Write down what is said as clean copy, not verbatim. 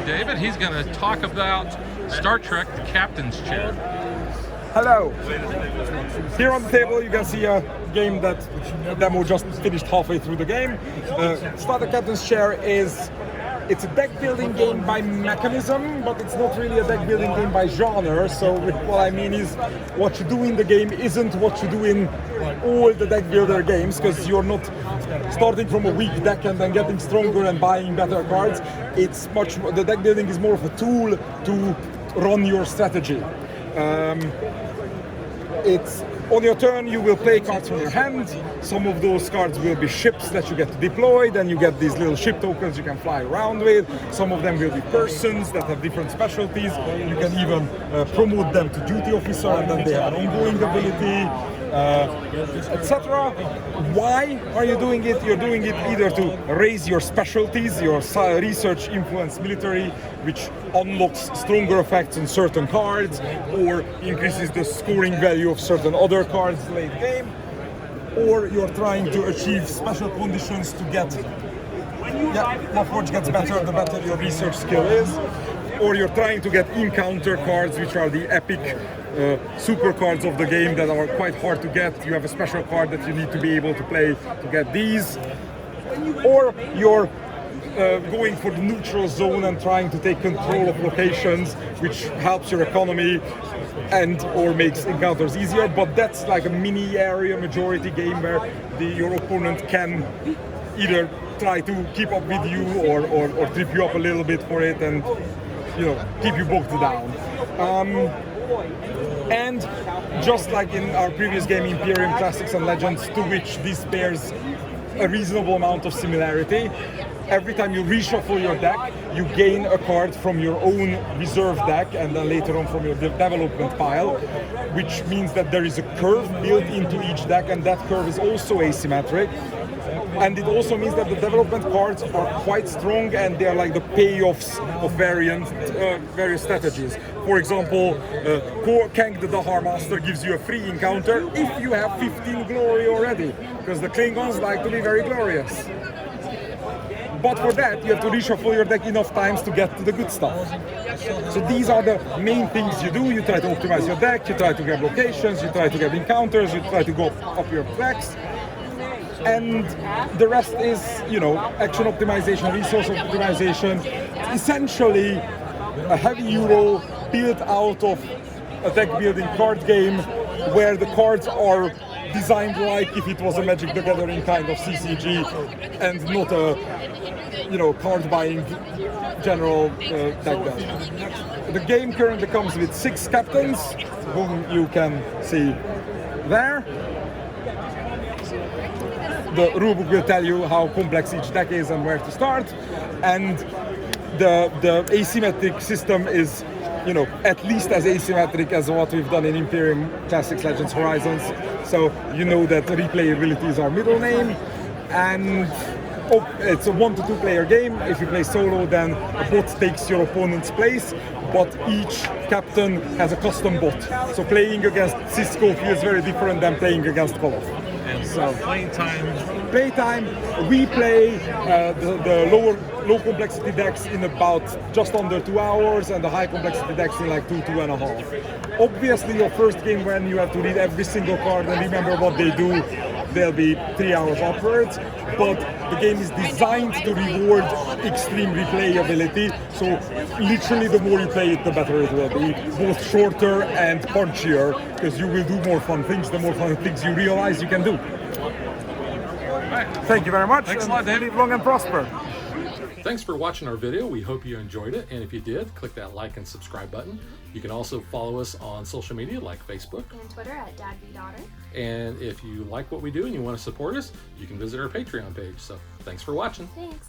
David, he's going to talk about Star Trek, the Captain's Chair. Hello. Here on the table you can see a game that demo just finished halfway through the game. Star Trek Captain's Chair it's a deck building game by mechanism, but it's not really a deck building game by genre. So what I mean is, what you do in the game isn't what you do in all the deck builder games, because you're not starting from a weak deck and then getting stronger and buying better cards. The deck building is more of a tool to run your strategy. It's on your turn, you will play cards from your hand. Some of those cards will be ships that you get to deploy. Then you get these little ship tokens you can fly around with. Some of them will be persons that have different specialties. You can even promote them to duty officer, and then they have an ongoing ability, etc. Why are you doing it? You're doing it either to raise your specialties, your research, influence, military, which unlocks stronger effects on certain cards, or increases the scoring value of certain other cards late game, or you're trying to achieve special conditions to get Warforged gets better the better your research skill is, or you're trying to get encounter cards, which are the epic super cards of the game that are quite hard to get. You have a special card that you need to be able to play to get these, or you're going for the neutral zone and trying to take control of locations, which helps your economy and or makes encounters easier. But that's like a mini area majority game where your opponent can either try to keep up with you or trip you up a little bit for it and keep you bogged down. And just like in our previous game, Imperium Classics and Legends, to which this bears a reasonable amount of similarity, every time you reshuffle your deck, you gain a card from your own reserve deck and then later on from your development pile, which means that there is a curve built into each deck, and that curve is also asymmetric. And it also means that the development cards are quite strong, and they are like the payoffs of various strategies. For example, Kang the Dahar Master gives you a free encounter if you have 15 glory already, because the Klingons like to be very glorious. But for that, you have to reshuffle your deck enough times to get to the good stuff. So these are the main things you do. You try to optimize your deck, you try to get locations, you try to get encounters, you try to go up your decks. And the rest is, action optimization, resource optimization. Essentially, a heavy euro built out of a deck building card game where the cards are designed like if it was a Magic the Gathering kind of CCG and not a card buying general deck building. The game currently comes with 6 captains, whom you can see there. The rulebook will tell you how complex each deck is and where to start, and the asymmetric system is at least as asymmetric as what we've done in Imperium Classics, Legends, Horizons. So that replayability is our middle name, and it's a 1 to 2 player game. If you play solo, then a bot takes your opponent's place, but each captain has a custom bot. So playing against Cisco feels very different than playing against Koloff. And so playtime, we play the low complexity decks in about just under 2 hours, and the high complexity decks in like 2.5. Obviously, your first game, when you have to read every single card and remember what they do, they'll be 3 hours upwards. But the game is designed to reward extreme replayability. So literally, the more you play it, the better it will be. Both shorter and punchier, because you will do more fun things. The more fun things you realize you can do. Right. Thank you very much. Thanks a lot, Dave. Live long and prosper. Thanks for watching our video. We hope you enjoyed it. And if you did, click that like and subscribe button. You can also follow us on social media like Facebook and Twitter at DadBeDaughter. And if you like what we do and you want to support us, you can visit our Patreon page. So thanks for watching. Thanks.